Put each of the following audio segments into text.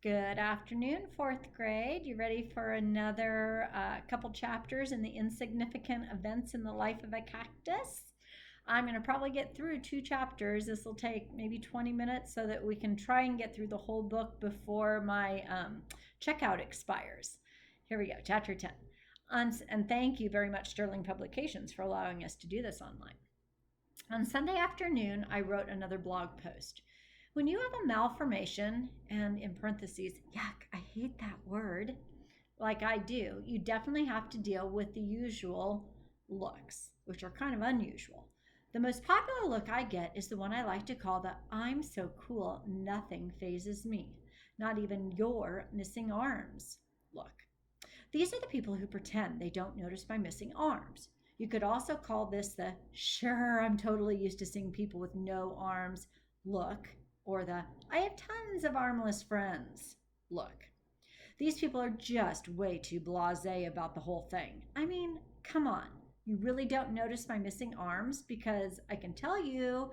Good afternoon, fourth grade. You ready for another couple chapters in the insignificant events in the life of a cactus? I'm going to probably get through two chapters. This will take maybe 20 minutes so that we can try and get through the whole book before my checkout expires. Here we go, chapter 10. And thank you very much, Sterling Publications, for allowing us to do this online. On Sunday afternoon, I wrote another blog post. When you have a malformation, and in parentheses, yuck, I hate that word, like I do, you definitely have to deal with the usual looks, which are kind of unusual. The most popular look I get is the one I like to call the I'm so cool, nothing phases me, not even your missing arms look. These are the people who pretend they don't notice my missing arms. You could also call this the sure, I'm totally used to seeing people with no arms look, or the I have tons of armless friends look. These people are just way too blasé about the whole thing. I mean, come on. You really don't notice my missing arms because I can tell you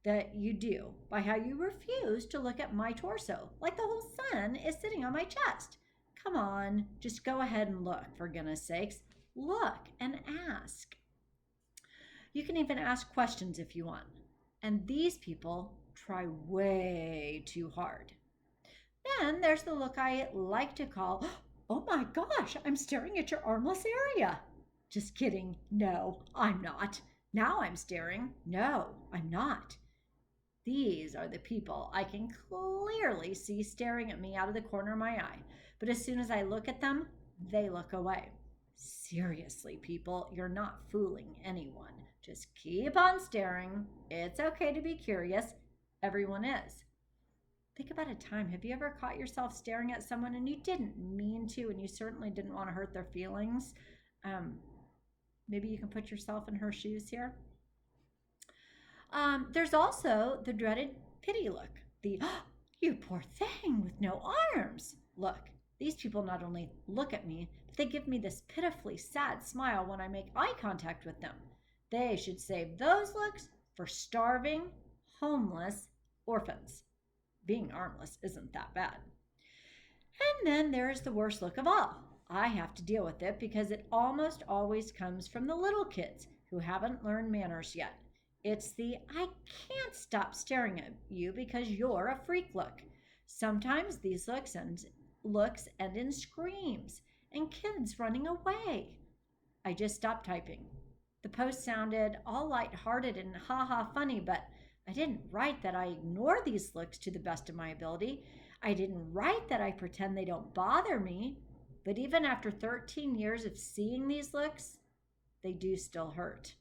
that you do by how you refuse to look at my torso, like the whole sun is sitting on my chest. Come on, just go ahead and look, for goodness sakes. Look and ask. You can even ask questions if you want. And these people try way too hard. Then there's the look I like to call, oh my gosh, I'm staring at your armless area. Just kidding. No, I'm not. Now I'm staring. No, I'm not. These are the people I can clearly see staring at me out of the corner of my eye. But as soon as I look at them, they look away. Seriously, people, you're not fooling anyone. Just keep on staring. It's okay to be curious. Everyone is. Think about a time. Have you ever caught yourself staring at someone and you didn't mean to, and you certainly didn't want to hurt their feelings? Maybe you can put yourself in her shoes here. There's also the dreaded pity look. The, oh, you poor thing with no arms look. These people not only look at me, but they give me this pitifully sad smile when I make eye contact with them. They should save those looks for starving, homeless orphans. Being armless isn't that bad. And then there's the worst look of all. I have to deal with it because it almost always comes from the little kids who haven't learned manners yet. It's the I can't stop staring at you because you're a freak look. Sometimes these looks end in screams and kids running away. I just stopped typing. The post sounded all lighthearted and ha-ha funny, but I didn't write that I ignore these looks to the best of my ability. I didn't write that I pretend they don't bother me. But even after 13 years of seeing these looks, they do still hurt.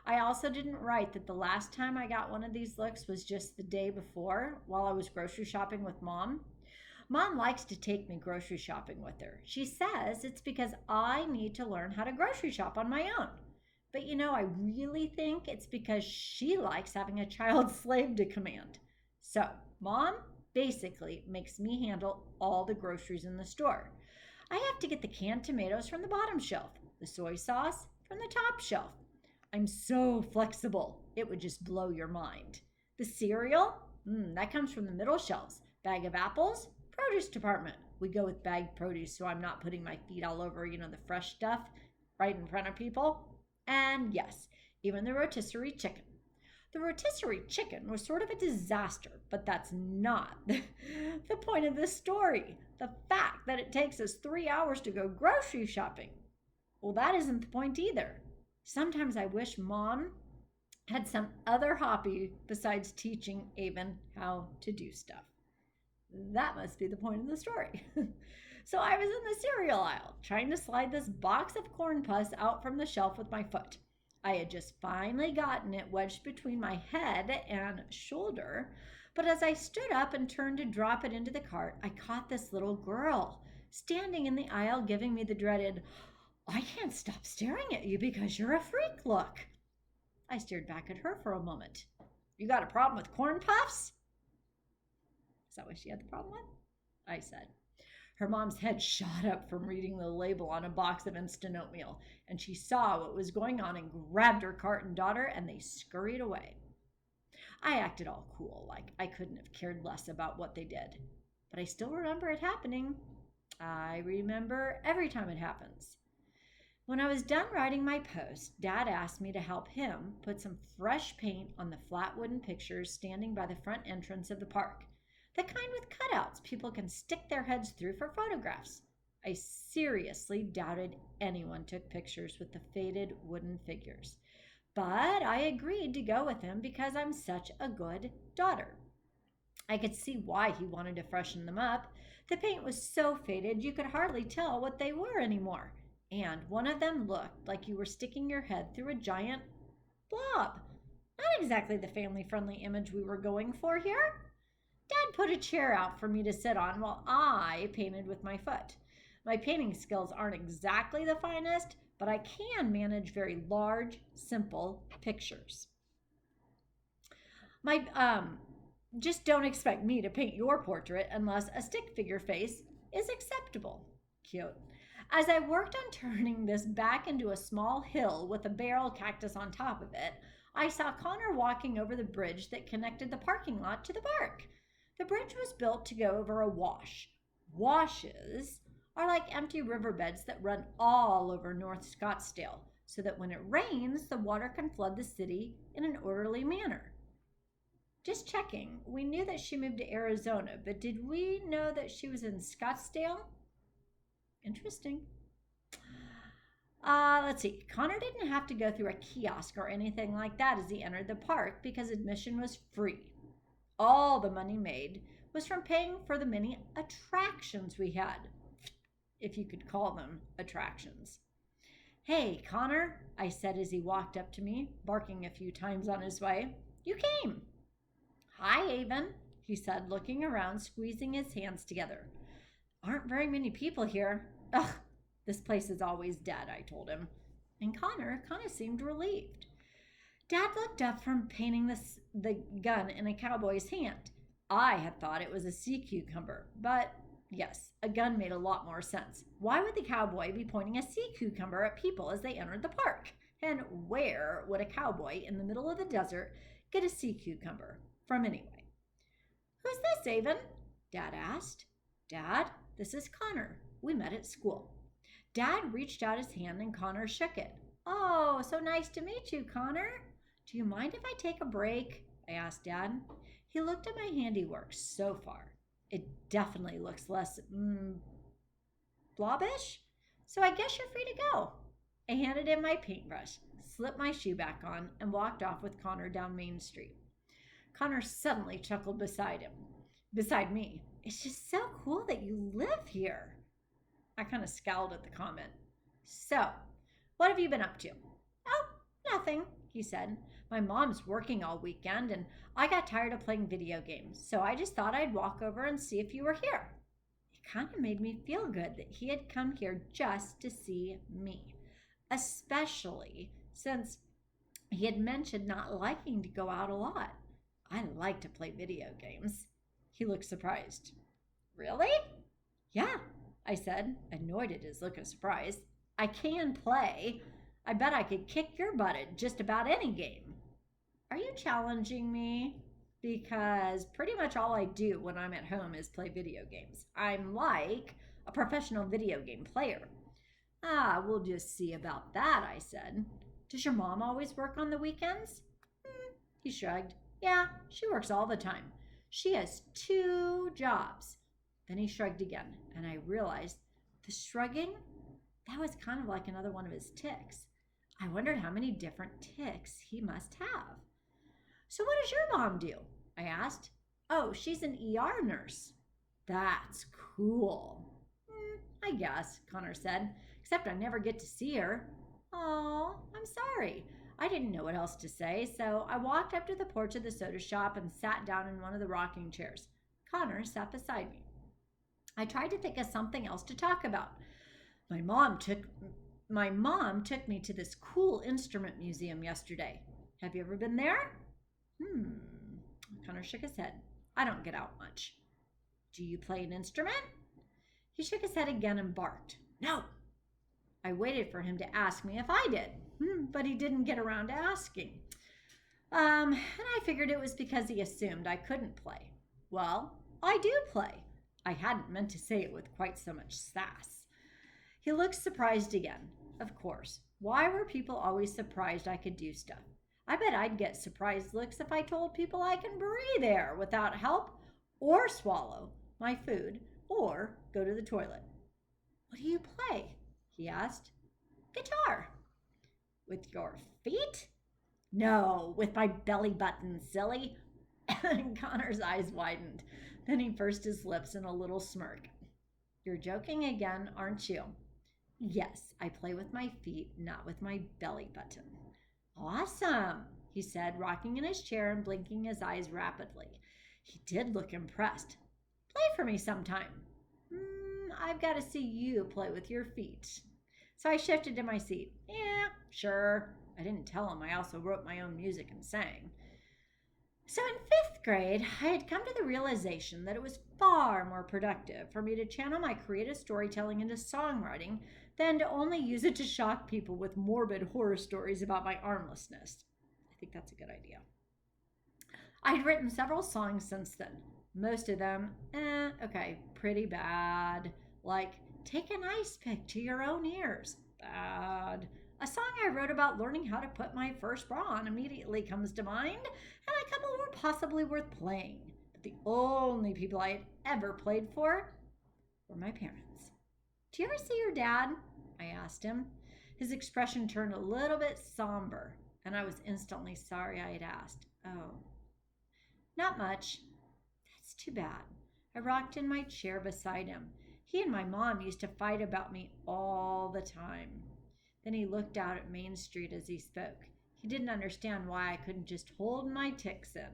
I also didn't write that the last time I got one of these looks was just the day before while I was grocery shopping with Mom. Mom likes to take me grocery shopping with her. She says it's because I need to learn how to grocery shop on my own. But I really think it's because she likes having a child slave to command. So, Mom basically makes me handle all the groceries in the store. I have to get the canned tomatoes from the bottom shelf, the soy sauce from the top shelf. I'm so flexible, it would just blow your mind. The cereal, that comes from the middle shelves. Bag of apples, produce department. We go with bagged produce so I'm not putting my feet all over, the fresh stuff right in front of people. And yes, even the rotisserie chicken. The rotisserie chicken was sort of a disaster, but that's not the point of this story. The fact that it takes us 3 hours to go grocery shopping. Well, that isn't the point either. Sometimes I wish Mom had some other hobby besides teaching Avon how to do stuff. That must be the point of the story. So I was in the cereal aisle, trying to slide this box of corn puffs out from the shelf with my foot. I had just finally gotten it wedged between my head and shoulder, but as I stood up and turned to drop it into the cart, I caught this little girl standing in the aisle giving me the dreaded, I can't stop staring at you because you're a freak look. I stared back at her for a moment. You got a problem with corn puffs? Is that what she had the problem with? I said. Her mom's head shot up from reading the label on a box of instant oatmeal, and she saw what was going on and grabbed her cart and daughter, and they scurried away. I acted all cool, like I couldn't have cared less about what they did. but I still remember it happening. I remember every time it happens. When I was done writing my post, Dad asked me to help him put some fresh paint on the flat wooden pictures standing by the front entrance of the park. The kind with cutouts people can stick their heads through for photographs. I seriously doubted anyone took pictures with the faded wooden figures. But I agreed to go with him because I'm such a good daughter. I could see why he wanted to freshen them up. The paint was so faded you could hardly tell what they were anymore. And one of them looked like you were sticking your head through a giant blob. Not exactly the family friendly image we were going for here. Dad put a chair out for me to sit on while I painted with my foot. My painting skills aren't exactly the finest, but I can manage very large, simple pictures. My Just don't expect me to paint your portrait unless a stick figure face is acceptable. Cute. As I worked on turning this back into a small hill with a barrel cactus on top of it, I saw Connor walking over the bridge that connected the parking lot to the park. The bridge was built to go over a wash. Washes are like empty riverbeds that run all over North Scottsdale, so that when it rains, the water can flood the city in an orderly manner. Just checking, we knew that she moved to Arizona, but did we know that she was in Scottsdale? Interesting. Let's see. Connor didn't have to go through a kiosk or anything like that as he entered the park because admission was free. All the money made was from paying for the many attractions we had, if you could call them attractions. Hey, Connor, I said as he walked up to me, barking a few times on his way. You came. Hi, Avon, he said, looking around, squeezing his hands together. Aren't very many people here. Ugh, this place is always dead, I told him. And Connor kind of seemed relieved. Dad looked up from painting the gun in a cowboy's hand. I had thought it was a sea cucumber, but yes, a gun made a lot more sense. Why would the cowboy be pointing a sea cucumber at people as they entered the park? And where would a cowboy in the middle of the desert get a sea cucumber from anyway? Who's this, Avon? Dad asked. Dad, this is Connor. We met at school. Dad reached out his hand and Connor shook it. Oh, so nice to meet you, Connor. Do you mind if I take a break? I asked Dad. He looked at my handiwork so far. It definitely looks less blobbish. So I guess you're free to go. I handed him my paintbrush, slipped my shoe back on, and walked off with Connor down Main Street. Connor suddenly chuckled beside me. It's just so cool that you live here. I kind of scowled at the comment. So, what have you been up to? Oh, nothing, he said. My mom's working all weekend and I got tired of playing video games, so I just thought I'd walk over and see if you were here. It kind of made me feel good that he had come here just to see me, especially since he had mentioned not liking to go out a lot. I like to play video games. He looked surprised. Really? Yeah, I said, annoyed at his look of surprise. I can play. I bet I could kick your butt at just about any game. Are you challenging me? Because pretty much all I do when I'm at home is play video games. I'm like a professional video game player. We'll just see about that, I said. Does your mom always work on the weekends? He shrugged. Yeah, she works all the time. She has 2 jobs. Then he shrugged again, and I realized the shrugging, that was kind of like another one of his tics. I wondered how many different tics he must have. So what does your mom do? I asked. Oh, she's an ER nurse. That's cool. I guess, Connor said, except I never get to see her. Oh, I'm sorry. I didn't know what else to say, so I walked up to the porch of the soda shop and sat down in one of the rocking chairs. Connor sat beside me. I tried to think of something else to talk about. My mom took me to this cool instrument museum yesterday. Have you ever been there? Connor shook his head. I don't get out much. Do you play an instrument? He shook his head again and barked. No. I waited for him to ask me if I did, but he didn't get around to asking. And I figured it was because he assumed I couldn't play. Well, I do play. I hadn't meant to say it with quite so much sass. He looked surprised again. Of course. Why were people always surprised I could do stuff? I bet I'd get surprised looks if I told people I can breathe air without help, or swallow my food, or go to the toilet. What do you play? He asked. Guitar. With your feet? No, with my belly button, silly. Connor's eyes widened. Then he pursed his lips in a little smirk. You're joking again, aren't you? Yes, I play with my feet, not with my belly button. Awesome, he said, rocking in his chair and blinking his eyes rapidly. He did look impressed. Play for me sometime. I've got to see you play with your feet. So I shifted to my seat. Yeah, sure. I didn't tell him I also wrote my own music and sang. So in 5th grade, I had come to the realization that it was far more productive for me to channel my creative storytelling into songwriting than to only use it to shock people with morbid horror stories about my armlessness. I think that's a good idea. I'd written several songs since then. Most of them, pretty bad. Like, take an ice pick to your own ears. Bad. A song I wrote about learning how to put my first bra on immediately comes to mind, and a couple were possibly worth playing. But the only people I had ever played for were my parents. Do you ever see your dad? I asked him. His expression turned a little bit somber, and I was instantly sorry I had asked. Oh, not much. That's too bad. I rocked in my chair beside him. He and my mom used to fight about me all the time. Then he looked out at Main Street as he spoke. He didn't understand why I couldn't just hold my tics in.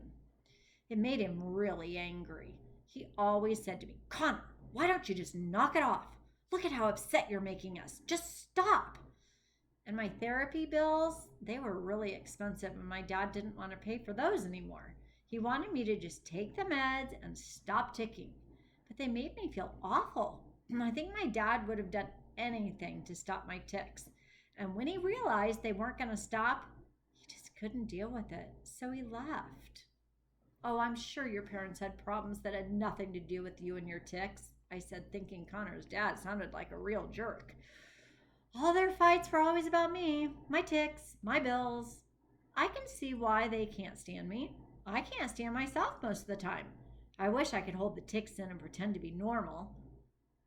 It made him really angry. He always said to me, Connor, why don't you just knock it off? Look at how upset you're making us. Just stop. And my therapy bills, they were really expensive, and my dad didn't want to pay for those anymore. He wanted me to just take the meds and stop ticking. But they made me feel awful. I think my dad would have done anything to stop my tics. And when he realized they weren't going to stop, he just couldn't deal with it. So he left. Oh, I'm sure your parents had problems that had nothing to do with you and your tics, I said, thinking Connor's dad sounded like a real jerk. All their fights were always about me, my tics, my bills. I can see why they can't stand me. I can't stand myself most of the time. I wish I could hold the tics in and pretend to be normal.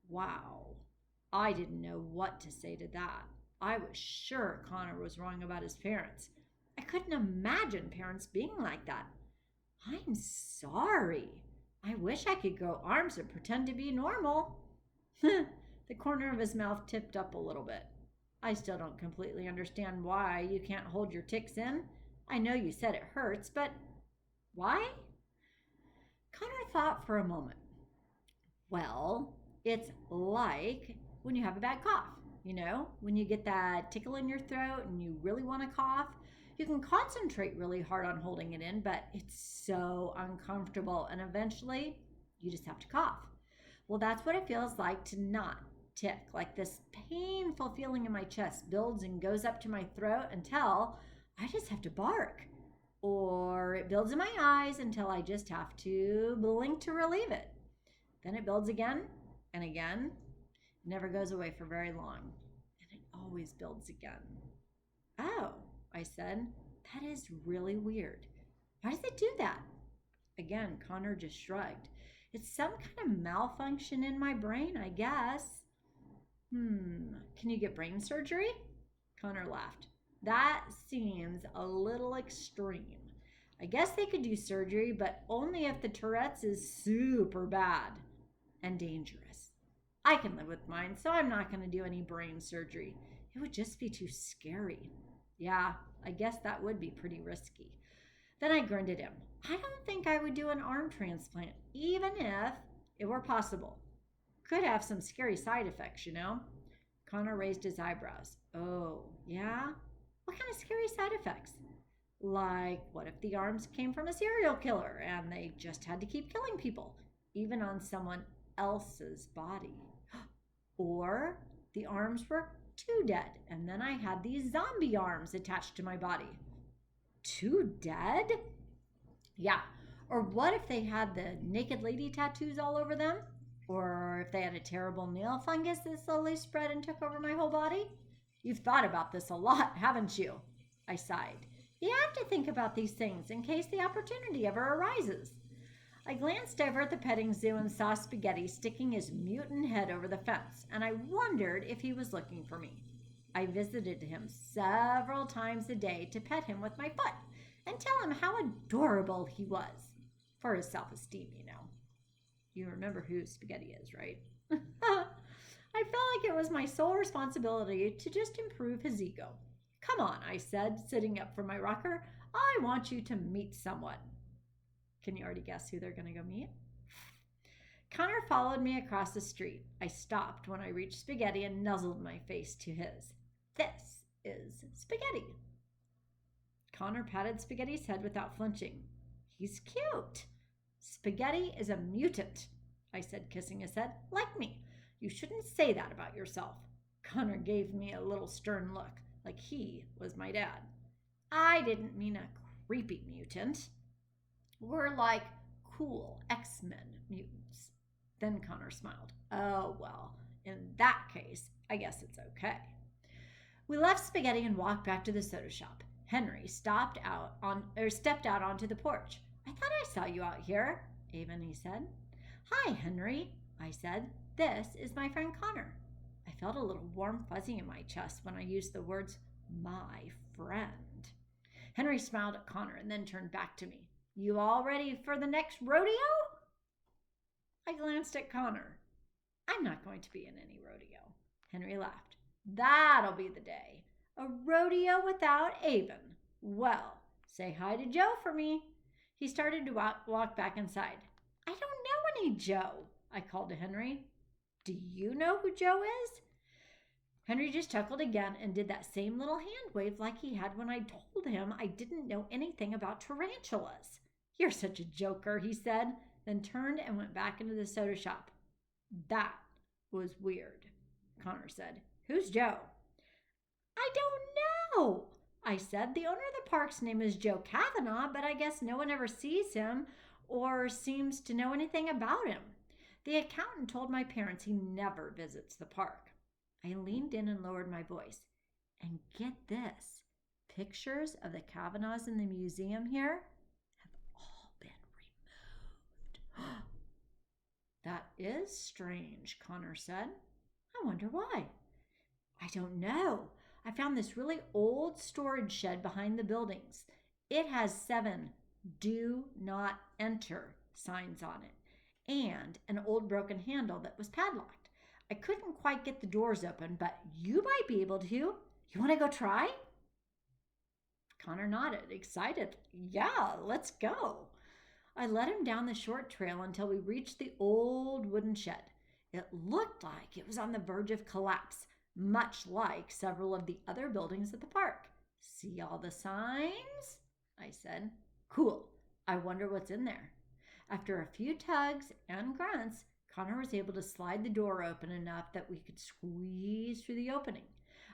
Wow. I didn't know what to say to that. I was sure Connor was wrong about his parents. I couldn't imagine parents being like that. I'm sorry. I wish I could grow arms and pretend to be normal. The corner of his mouth tipped up a little bit. I still don't completely understand why you can't hold your tics in. I know you said it hurts, but why? Connor thought for a moment. Well, it's like when you have a bad cough. You know, when you get that tickle in your throat and you really want to cough, you can concentrate really hard on holding it in, but it's so uncomfortable, and eventually you just have to cough. Well, that's what it feels like to not tick. Like this painful feeling in my chest builds and goes up to my throat until I just have to bark. Or it builds in my eyes until I just have to blink to relieve it. Then it builds again and again. It never goes away for very long. And it always builds again. Oh, I said, that is really weird. Why does it do that? Again, Connor just shrugged. It's some kind of malfunction in my brain, I guess. Can you get brain surgery? Connor laughed. That seems a little extreme. I guess they could do surgery, but only if the Tourette's is super bad and dangerous. I can live with mine, so I'm not going to do any brain surgery. It would just be too scary. Yeah, I guess that would be pretty risky. Then I grinned at him. I don't think I would do an arm transplant, even if it were possible. Could have some scary side effects, you know? Connor raised his eyebrows. Oh, yeah? What kind of scary side effects? Like, what if the arms came from a serial killer and they just had to keep killing people, even on someone else's body? Or the arms were too dead, and then I had these zombie arms attached to my body. Too dead? Yeah. Or what if they had the naked lady tattoos all over them? Or if they had a terrible nail fungus that slowly spread and took over my whole body? You've thought about this a lot, haven't you? I sighed. You have to think about these things in case the opportunity ever arises. I glanced over at the petting zoo and saw Spaghetti sticking his mutant head over the fence, and I wondered if he was looking for me. I visited him several times a day to pet him with my foot and tell him how adorable he was. For his self esteem, you know. You remember who Spaghetti is, right? I felt like it was my sole responsibility to just improve his ego. Come on, I said, sitting up from my rocker. I want you to meet someone. Can you already guess who they're going to go meet? Connor followed me across the street. I stopped when I reached Spaghetti and nuzzled my face to his. This is Spaghetti. Connor patted Spaghetti's head without flinching. He's cute. Spaghetti is a mutant, I said, kissing his head. Like me. You shouldn't say that about yourself. Connor gave me a little stern look, like he was my dad. I didn't mean a creepy mutant. We're like cool X-Men mutants. Then Connor smiled. Oh, well, in that case, I guess it's okay. We left Spaghetti and walked back to the soda shop. Henry stepped out onto the porch. I thought I saw you out here, Avon, he said. Hi, Henry, I said. This is my friend Connor. I felt a little warm fuzzy in my chest when I used the words, my friend. Henry smiled at Connor and then turned back to me. You all ready for the next rodeo? I glanced at Connor. I'm not going to be in any rodeo. Henry laughed. That'll be the day. A rodeo without Avon. Well, say hi to Joe for me. He started to walk back inside. I don't know any Joe, I called to Henry. Do you know who Joe is? Henry just chuckled again and did that same little hand wave like he had when I told him I didn't know anything about tarantulas. You're such a joker, he said, then turned and went back into the soda shop. That was weird, Connor said. Who's Joe? I don't know, I said. The owner of the park's name is Joe Kavanaugh, but I guess no one ever sees him or seems to know anything about him. The accountant told my parents he never visits the park. I leaned in and lowered my voice. And get this, pictures of the Kavanaughs in the museum here have all been removed. That is strange, Connor said. I wonder why. I don't know. I found this really old storage shed behind the buildings. It has 7 "Do Not Enter" signs on it and an old broken handle that was padlocked. I couldn't quite get the doors open, but you might be able to. You want to go try? Connor nodded, excited. Yeah, let's go. I led him down the short trail until we reached the old wooden shed. It looked like it was on the verge of collapse, much like several of the other buildings at the park. See all the signs? I said. Cool. I wonder what's in there. After a few tugs and grunts, Connor was able to slide the door open enough that we could squeeze through the opening.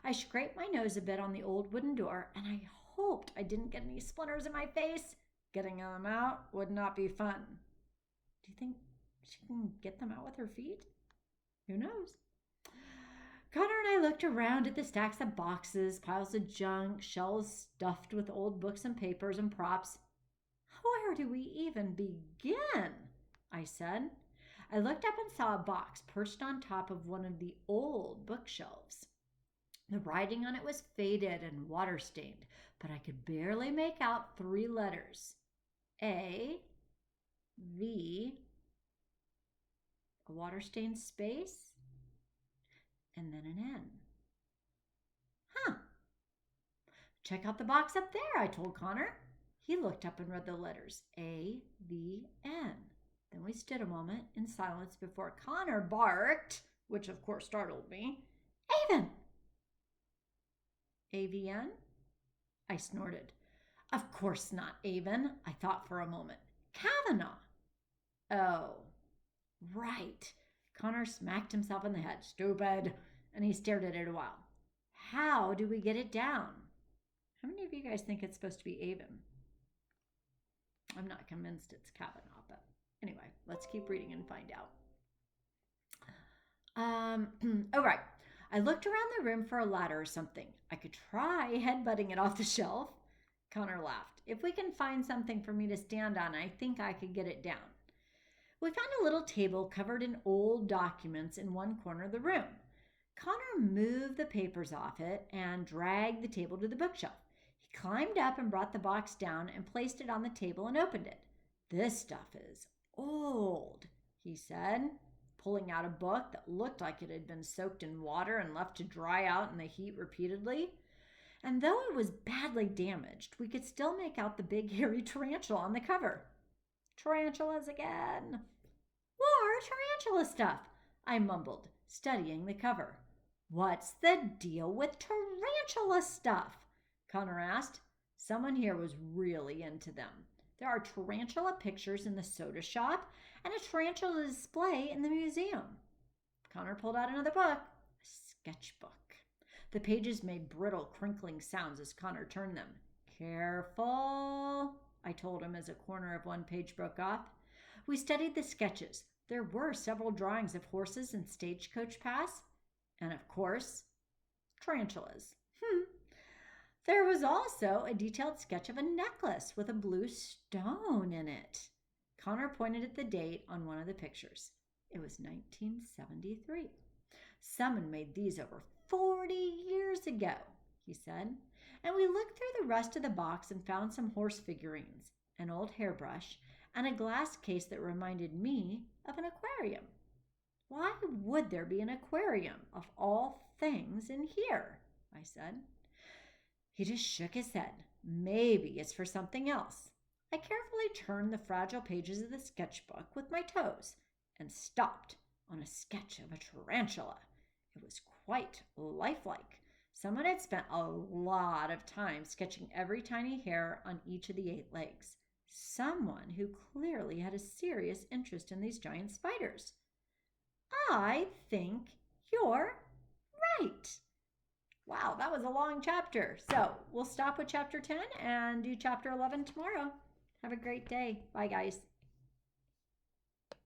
I scraped my nose a bit on the old wooden door, and I hoped I didn't get any splinters in my face. Getting them out would not be fun. Do you think she can get them out with her feet? Who knows? Connor and I looked around at the stacks of boxes, piles of junk, shelves stuffed with old books and papers and props. Where do we even begin? I said. I looked up and saw a box perched on top of one of the old bookshelves. The writing on it was faded and water-stained, but I could barely make out 3 letters. A, V, a water-stained space, and then an N. Huh. Check out the box up there, I told Connor. He looked up and read the letters A, V, N. Then we stood a moment in silence before Connor barked, which of course startled me. Avon! AVN? I snorted. Of course not Avon, I thought for a moment. Kavanaugh. Oh, right. Connor smacked himself in the head. Stupid. And he stared at it a while. How do we get it down? How many of you guys think it's supposed to be Avon? I'm not convinced it's Kavanaugh, but anyway, let's keep reading and find out. Oh, right. I looked around the room for a ladder or something. I could try headbutting it off the shelf. Connor laughed. If we can find something for me to stand on, I think I could get it down. We found a little table covered in old documents in one corner of the room. Connor moved the papers off it and dragged the table to the bookshelf. He climbed up and brought the box down and placed it on the table and opened it. This stuff is old, he said, pulling out a book that looked like it had been soaked in water and left to dry out in the heat repeatedly. And though it was badly damaged, we could still make out the big hairy tarantula on the cover. Tarantulas again. More tarantula stuff, I mumbled, studying the cover. What's the deal with tarantula stuff? Connor asked. Someone here was really into them. There are tarantula pictures in the soda shop and a tarantula display in the museum. Connor pulled out another book, a sketchbook. The pages made brittle, crinkling sounds as Connor turned them. Careful, I told him as a corner of one page broke off. We studied the sketches. There were several drawings of horses and stagecoach paths, and of course, tarantulas. There was also a detailed sketch of a necklace with a blue stone in it. Connor pointed at the date on one of the pictures. It was 1973. Someone made these over 40 years ago, he said. And we looked through the rest of the box and found some horse figurines, an old hairbrush, and a glass case that reminded me of an aquarium. Why would there be an aquarium of all things in here? I said. He just shook his head. Maybe it's for something else. I carefully turned the fragile pages of the sketchbook with my toes and stopped on a sketch of a tarantula. It was quite lifelike. Someone had spent a lot of time sketching every tiny hair on each of the 8 legs. Someone who clearly had a serious interest in these giant spiders. I think you're right. Wow, that was a long chapter. So we'll stop with chapter 10 and do chapter 11 tomorrow. Have a great day. Bye, guys.